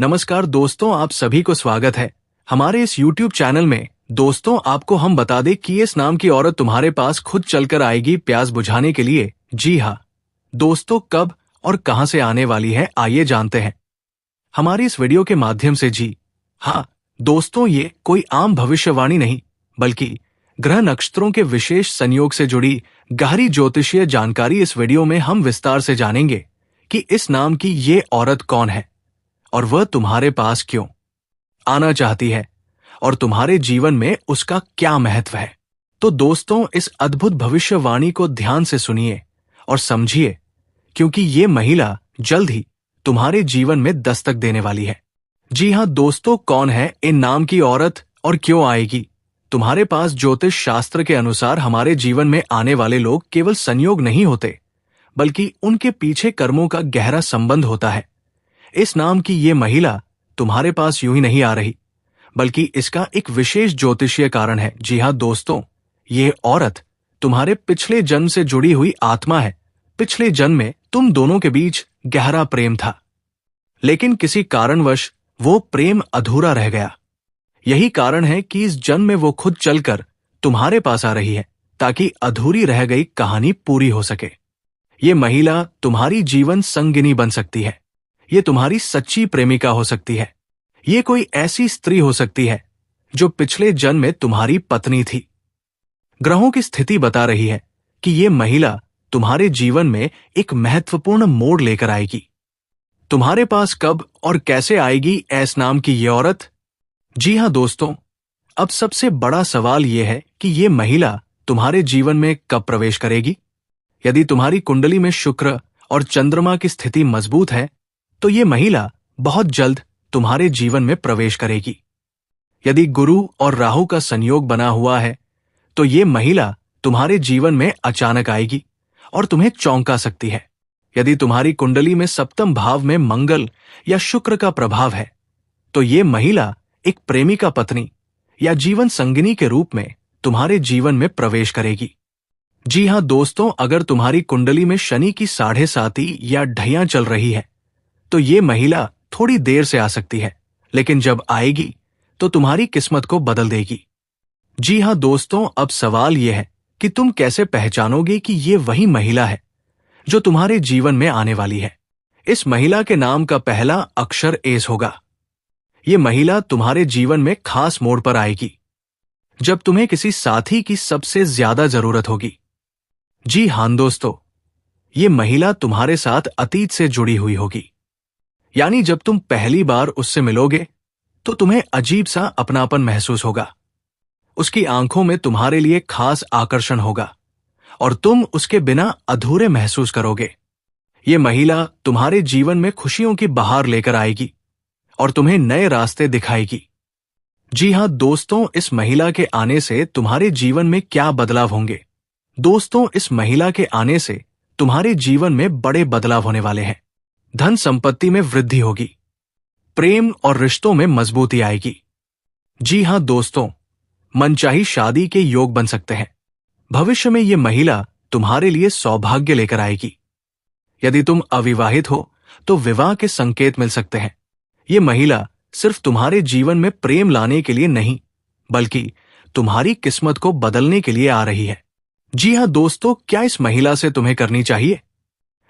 नमस्कार दोस्तों, आप सभी को स्वागत है हमारे इस YouTube चैनल में। दोस्तों, आपको हम बता दें कि इस नाम की औरत तुम्हारे पास खुद चलकर आएगी प्यास बुझाने के लिए। जी हाँ दोस्तों, कब और कहां से आने वाली है, आइए जानते हैं हमारी इस वीडियो के माध्यम से। जी हाँ दोस्तों, ये कोई आम भविष्यवाणी नहीं, बल्कि ग्रह नक्षत्रों के विशेष संयोग से जुड़ी गहरी ज्योतिषीय जानकारी इस वीडियो में हम विस्तार से जानेंगे कि इस नाम की ये औरत कौन है और वह तुम्हारे पास क्यों आना चाहती है और तुम्हारे जीवन में उसका क्या महत्व है। तो दोस्तों, इस अद्भुत भविष्यवाणी को ध्यान से सुनिए और समझिए, क्योंकि ये महिला जल्द ही तुम्हारे जीवन में दस्तक देने वाली है। जी हाँ दोस्तों, कौन है इन नाम की औरत और क्यों आएगी तुम्हारे पास। ज्योतिष शास्त्र के अनुसार हमारे जीवन में आने वाले लोग केवल संयोग नहीं होते, बल्कि उनके पीछे कर्मों का गहरा संबंध होता है। इस नाम की ये महिला तुम्हारे पास यूं ही नहीं आ रही, बल्कि इसका एक विशेष ज्योतिषीय कारण है। जी हाँ दोस्तों, ये औरत तुम्हारे पिछले जन्म से जुड़ी हुई आत्मा है। पिछले जन्म में तुम दोनों के बीच गहरा प्रेम था, लेकिन किसी कारणवश वो प्रेम अधूरा रह गया। यही कारण है कि इस जन्म में वो खुद चलकर तुम्हारे पास आ रही है, ताकि अधूरी रह गई कहानी पूरी हो सके। ये महिला तुम्हारी जीवन संगिनी बन सकती है, ये तुम्हारी सच्ची प्रेमिका हो सकती है, ये कोई ऐसी स्त्री हो सकती है जो पिछले जन्म में तुम्हारी पत्नी थी। ग्रहों की स्थिति बता रही है कि ये महिला तुम्हारे जीवन में एक महत्वपूर्ण मोड़ लेकर आएगी। तुम्हारे पास कब और कैसे आएगी ऐस नाम की ये औरत। जी हाँ दोस्तों, अब सबसे बड़ा सवाल यह है कि ये महिला तुम्हारे जीवन में कब प्रवेश करेगी। यदि तुम्हारी कुंडली में शुक्र और चंद्रमा की स्थिति मजबूत है, तो ये महिला बहुत जल्द तुम्हारे जीवन में प्रवेश करेगी। यदि गुरु और राहु का संयोग बना हुआ है, तो ये महिला तुम्हारे जीवन में अचानक आएगी और तुम्हें चौंका सकती है। यदि तुम्हारी कुंडली में सप्तम भाव में मंगल या शुक्र का प्रभाव है, तो ये महिला एक प्रेमिका पत्नी या जीवन संगिनी के रूप में तुम्हारे जीवन में प्रवेश करेगी। जी हाँ दोस्तों, अगर तुम्हारी कुंडली में शनि की 7.5 या ढैया चल रही है, तो ये महिला थोड़ी देर से आ सकती है, लेकिन जब आएगी तो तुम्हारी किस्मत को बदल देगी। जी हाँ दोस्तों, अब सवाल यह है कि तुम कैसे पहचानोगे कि ये वही महिला है जो तुम्हारे जीवन में आने वाली है। इस महिला के नाम का पहला अक्षर एस होगा। ये महिला तुम्हारे जीवन में खास मोड़ पर आएगी जब तुम्हें किसी साथी की सबसे ज्यादा जरूरत होगी। जी हाँ दोस्तों, ये महिला तुम्हारे साथ अतीत से जुड़ी हुई होगी, यानी जब तुम पहली बार उससे मिलोगे तो तुम्हें अजीब सा अपनापन महसूस होगा। उसकी आंखों में तुम्हारे लिए खास आकर्षण होगा और तुम उसके बिना अधूरे महसूस करोगे। ये महिला तुम्हारे जीवन में खुशियों की बहार लेकर आएगी और तुम्हें नए रास्ते दिखाएगी। जी हाँ दोस्तों, इस महिला के आने से तुम्हारे जीवन में क्या बदलाव होंगे। दोस्तों, इस महिला के आने से तुम्हारे जीवन में बड़े बदलाव होने वाले हैं। धन संपत्ति में वृद्धि होगी, प्रेम और रिश्तों में मजबूती आएगी। जी हाँ दोस्तों, मनचाही शादी के योग बन सकते हैं। भविष्य में ये महिला तुम्हारे लिए सौभाग्य लेकर आएगी। यदि तुम अविवाहित हो तो विवाह के संकेत मिल सकते हैं। ये महिला सिर्फ तुम्हारे जीवन में प्रेम लाने के लिए नहीं, बल्कि तुम्हारी किस्मत को बदलने के लिए आ रही है। जी हाँ दोस्तों, क्या इस महिला से तुम्हें करनी चाहिए।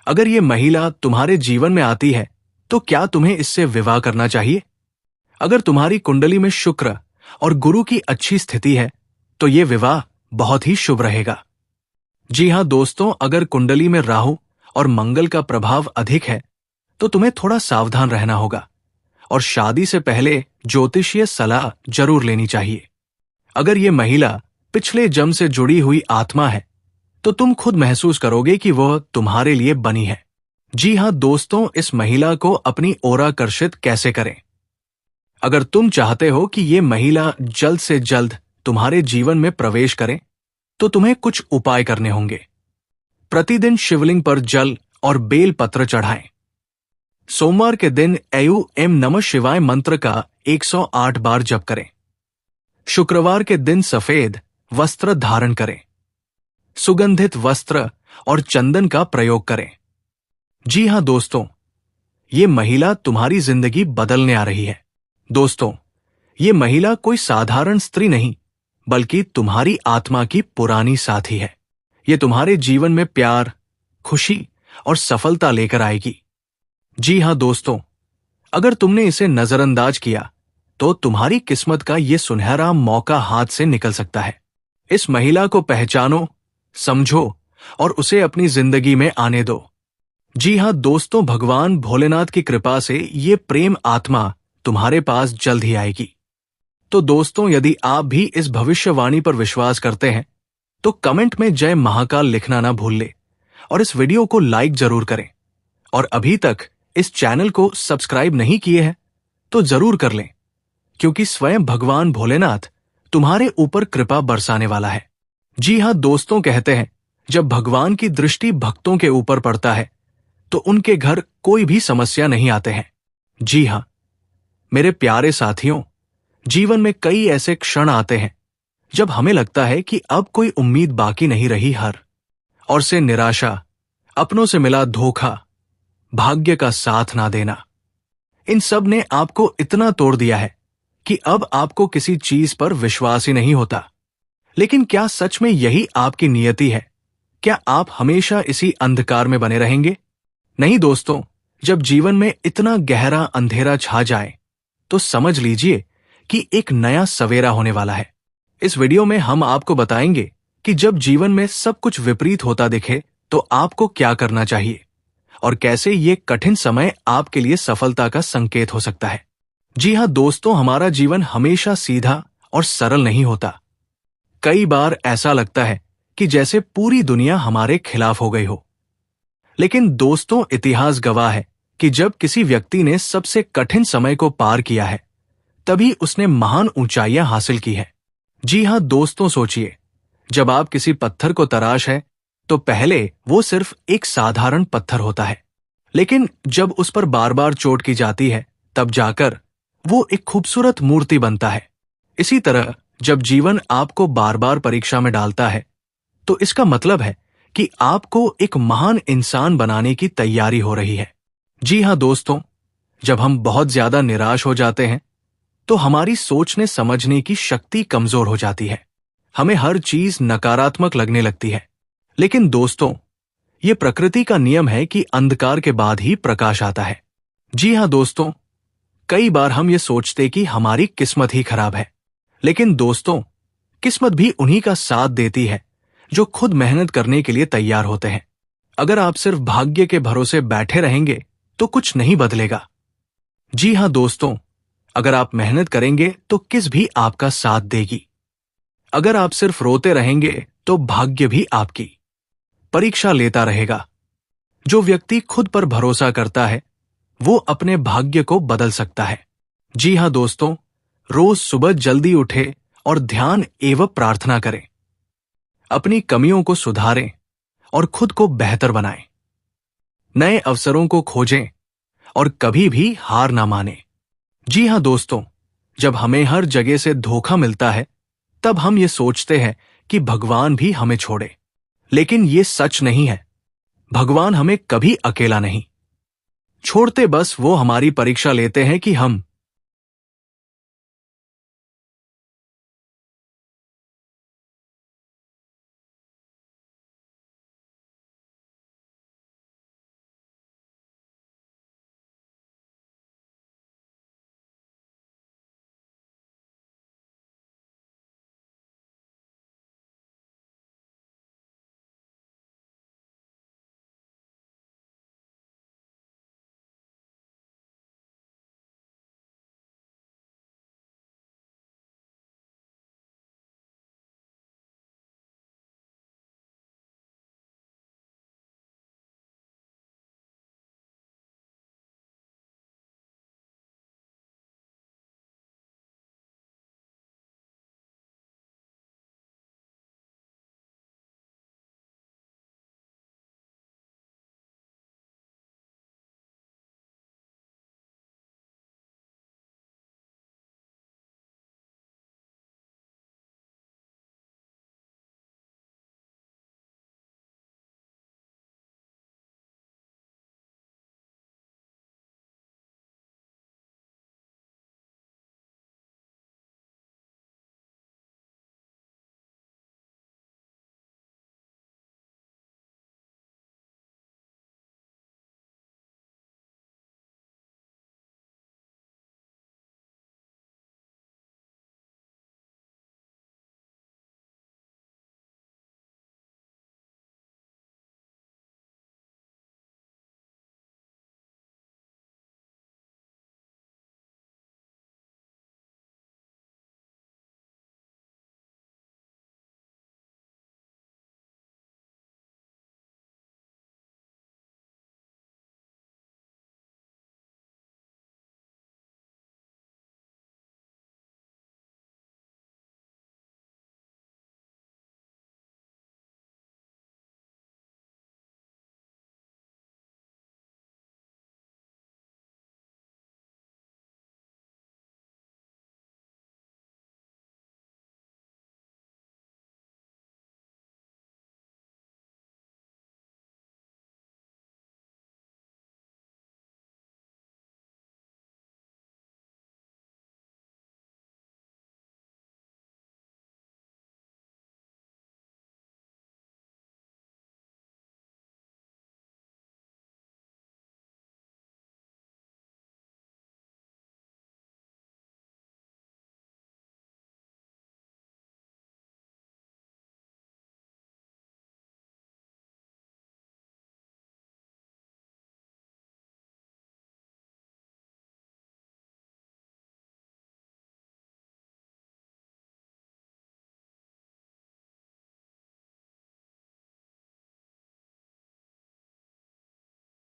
अगर ये महिला तुम्हारे जीवन में आती है, तो क्या तुम्हें इससे विवाह करना चाहिए। अगर तुम्हारी कुंडली में शुक्र और गुरु की अच्छी स्थिति है, तो ये विवाह बहुत ही शुभ रहेगा। जी हाँ दोस्तों, अगर कुंडली में राहु और मंगल का प्रभाव अधिक है, तो तुम्हें थोड़ा सावधान रहना होगा और शादी से पहले ज्योतिषीय सलाह जरूर लेनी चाहिए। अगर ये महिला पिछले जन्म से जुड़ी हुई आत्मा है, तो तुम खुद महसूस करोगे कि वह तुम्हारे लिए बनी है। जी हाँ दोस्तों, इस महिला को अपनी ओर आकर्षित कैसे करें। अगर तुम चाहते हो कि ये महिला जल्द से जल्द तुम्हारे जीवन में प्रवेश करे, तो तुम्हें कुछ उपाय करने होंगे। प्रतिदिन शिवलिंग पर जल और बेल पत्र चढ़ाएं। सोमवार के दिन एम नमः शिवाय मंत्र का 108 बार जप करें। शुक्रवार के दिन सफेद वस्त्र धारण करें। सुगंधित वस्त्र और चंदन का प्रयोग करें। जी हाँ दोस्तों, ये महिला तुम्हारी जिंदगी बदलने आ रही है। दोस्तों, ये महिला कोई साधारण स्त्री नहीं, बल्कि तुम्हारी आत्मा की पुरानी साथी है। ये तुम्हारे जीवन में प्यार, खुशी और सफलता लेकर आएगी। जी हां दोस्तों, अगर तुमने इसे नजरअंदाज किया तो तुम्हारी किस्मत का ये सुनहरा मौका हाथ से निकल सकता है। इस महिला को पहचानो, समझो और उसे अपनी जिंदगी में आने दो। जी हां दोस्तों, भगवान भोलेनाथ की कृपा से ये प्रेम आत्मा तुम्हारे पास जल्द ही आएगी। तो दोस्तों, यदि आप भी इस भविष्यवाणी पर विश्वास करते हैं तो कमेंट में जय महाकाल लिखना ना भूल ले और इस वीडियो को लाइक जरूर करें। और अभी तक इस चैनल को सब्सक्राइब नहीं किए हैं तो जरूर कर लें, क्योंकि स्वयं भगवान भोलेनाथ तुम्हारे ऊपर कृपा बरसाने वाला है। जी हां दोस्तों, कहते हैं जब भगवान की दृष्टि भक्तों के ऊपर पड़ता है तो उनके घर कोई भी समस्या नहीं आते हैं। जी हां मेरे प्यारे साथियों, जीवन में कई ऐसे क्षण आते हैं जब हमें लगता है कि अब कोई उम्मीद बाकी नहीं रही। हर और से निराशा, अपनों से मिला धोखा, भाग्य का साथ ना देना, इन सब ने आपको इतना तोड़ दिया है कि अब आपको किसी चीज पर विश्वास ही नहीं होता। लेकिन क्या सच में यही आपकी नियति है? क्या आप हमेशा इसी अंधकार में बने रहेंगे? नहीं दोस्तों, जब जीवन में इतना गहरा अंधेरा छा जाए तो समझ लीजिए कि एक नया सवेरा होने वाला है। इस वीडियो में हम आपको बताएंगे कि जब जीवन में सब कुछ विपरीत होता दिखे तो आपको क्या करना चाहिए और कैसे ये कठिन समय आपके लिए सफलता का संकेत हो सकता है। जी हां दोस्तों, हमारा जीवन हमेशा सीधा और सरल नहीं होता। कई बार ऐसा लगता है कि जैसे पूरी दुनिया हमारे खिलाफ हो गई हो। लेकिन दोस्तों, इतिहास गवाह है कि जब किसी व्यक्ति ने सबसे कठिन समय को पार किया है, तभी उसने महान ऊंचाइयां हासिल की है। जी हां दोस्तों, सोचिए, जब आप किसी पत्थर को तराश है तो पहले वो सिर्फ एक साधारण पत्थर होता है, लेकिन जब उस पर बार बार चोट की जाती है तब जाकर वो एक खूबसूरत मूर्ति बनता है। इसी तरह जब जीवन आपको बार बार परीक्षा में डालता है तो इसका मतलब है कि आपको एक महान इंसान बनाने की तैयारी हो रही है। जी हां दोस्तों, जब हम बहुत ज्यादा निराश हो जाते हैं तो हमारी सोचने समझने की शक्ति कमजोर हो जाती है। हमें हर चीज नकारात्मक लगने लगती है। लेकिन दोस्तों, ये प्रकृति का नियम है कि अंधकार के बाद ही प्रकाश आता है। जी हां दोस्तों, कई बार हम ये सोचते कि हमारी किस्मत ही खराब है, लेकिन दोस्तों, किस्मत भी उन्हीं का साथ देती है जो खुद मेहनत करने के लिए तैयार होते हैं। अगर आप सिर्फ भाग्य के भरोसे बैठे रहेंगे तो कुछ नहीं बदलेगा। जी हां दोस्तों, अगर आप मेहनत करेंगे तो किस भी आपका साथ देगी। अगर आप सिर्फ रोते रहेंगे तो भाग्य भी आपकी परीक्षा लेता रहेगा। जो व्यक्ति खुद पर भरोसा करता है वो अपने भाग्य को बदल सकता है। जी हां दोस्तों, रोज सुबह जल्दी उठे और ध्यान एवं प्रार्थना करें। अपनी कमियों को सुधारें और खुद को बेहतर बनाएं। नए अवसरों को खोजें और कभी भी हार ना माने। जी हां दोस्तों, जब हमें हर जगह से धोखा मिलता है तब हम ये सोचते हैं कि भगवान भी हमें छोड़े, लेकिन ये सच नहीं है। भगवान हमें कभी अकेला नहीं छोड़ते, बस वो हमारी परीक्षा लेते हैं कि हम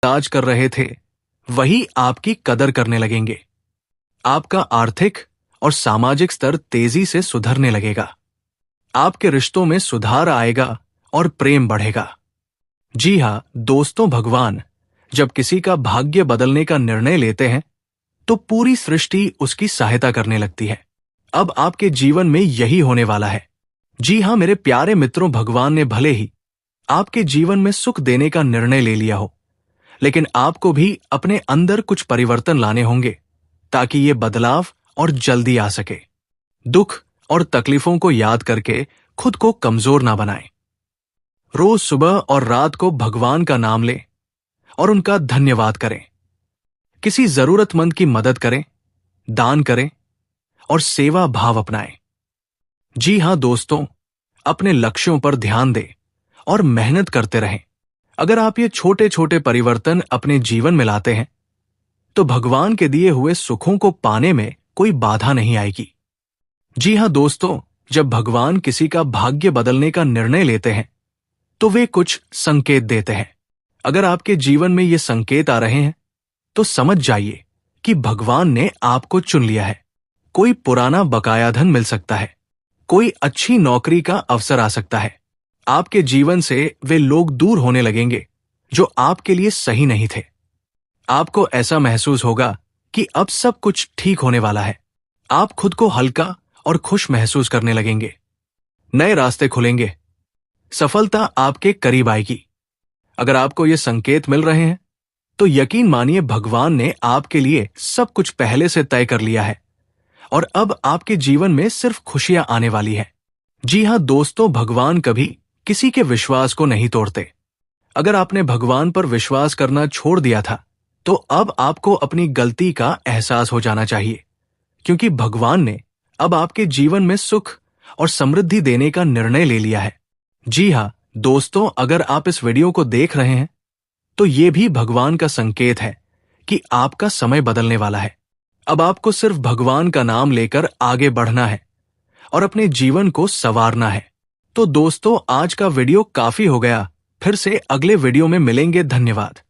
आज कर रहे थे वही आपकी कदर करने लगेंगे। आपका आर्थिक और सामाजिक स्तर तेजी से सुधरने लगेगा। आपके रिश्तों में सुधार आएगा और प्रेम बढ़ेगा। जी हाँ दोस्तों, भगवान जब किसी का भाग्य बदलने का निर्णय लेते हैं तो पूरी सृष्टि उसकी सहायता करने लगती है। अब आपके जीवन में यही होने वाला है। जी हाँ मेरे प्यारे मित्रों, भगवान ने भले ही आपके जीवन में सुख देने का निर्णय ले लिया हो, लेकिन आपको भी अपने अंदर कुछ परिवर्तन लाने होंगे ताकि ये बदलाव और जल्दी आ सके। दुख और तकलीफों को याद करके खुद को कमजोर ना बनाएं। रोज सुबह और रात को भगवान का नाम लें और उनका धन्यवाद करें। किसी जरूरतमंद की मदद करें, दान करें और सेवा भाव अपनाएं। जी हां दोस्तों, अपने लक्ष्यों पर ध्यान दें और मेहनत करते रहें। अगर आप ये छोटे छोटे परिवर्तन अपने जीवन में लाते हैं तो भगवान के दिए हुए सुखों को पाने में कोई बाधा नहीं आएगी। जी हां दोस्तों, जब भगवान किसी का भाग्य बदलने का निर्णय लेते हैं तो वे कुछ संकेत देते हैं। अगर आपके जीवन में ये संकेत आ रहे हैं तो समझ जाइए कि भगवान ने आपको चुन लिया है। कोई पुराना बकाया धन मिल सकता है, कोई अच्छी नौकरी का अवसर आ सकता है। आपके जीवन से वे लोग दूर होने लगेंगे जो आपके लिए सही नहीं थे। आपको ऐसा महसूस होगा कि अब सब कुछ ठीक होने वाला है। आप खुद को हल्का और खुश महसूस करने लगेंगे। नए रास्ते खुलेंगे, सफलता आपके करीब आएगी। अगर आपको ये संकेत मिल रहे हैं तो यकीन मानिए भगवान ने आपके लिए सब कुछ पहले से तय कर लिया है और अब आपके जीवन में सिर्फ खुशियां आने वाली है। जी हां दोस्तों, भगवान कभी किसी के विश्वास को नहीं तोड़ते। अगर आपने भगवान पर विश्वास करना छोड़ दिया था तो अब आपको अपनी गलती का एहसास हो जाना चाहिए, क्योंकि भगवान ने अब आपके जीवन में सुख और समृद्धि देने का निर्णय ले लिया है। जी हां दोस्तों, अगर आप इस वीडियो को देख रहे हैं तो ये भी भगवान का संकेत है कि आपका समय बदलने वाला है। अब आपको सिर्फ भगवान का नाम लेकर आगे बढ़ना है और अपने जीवन को संवारना है। तो दोस्तों, आज का वीडियो काफी हो गया। फिर से अगले वीडियो में मिलेंगे। धन्यवाद।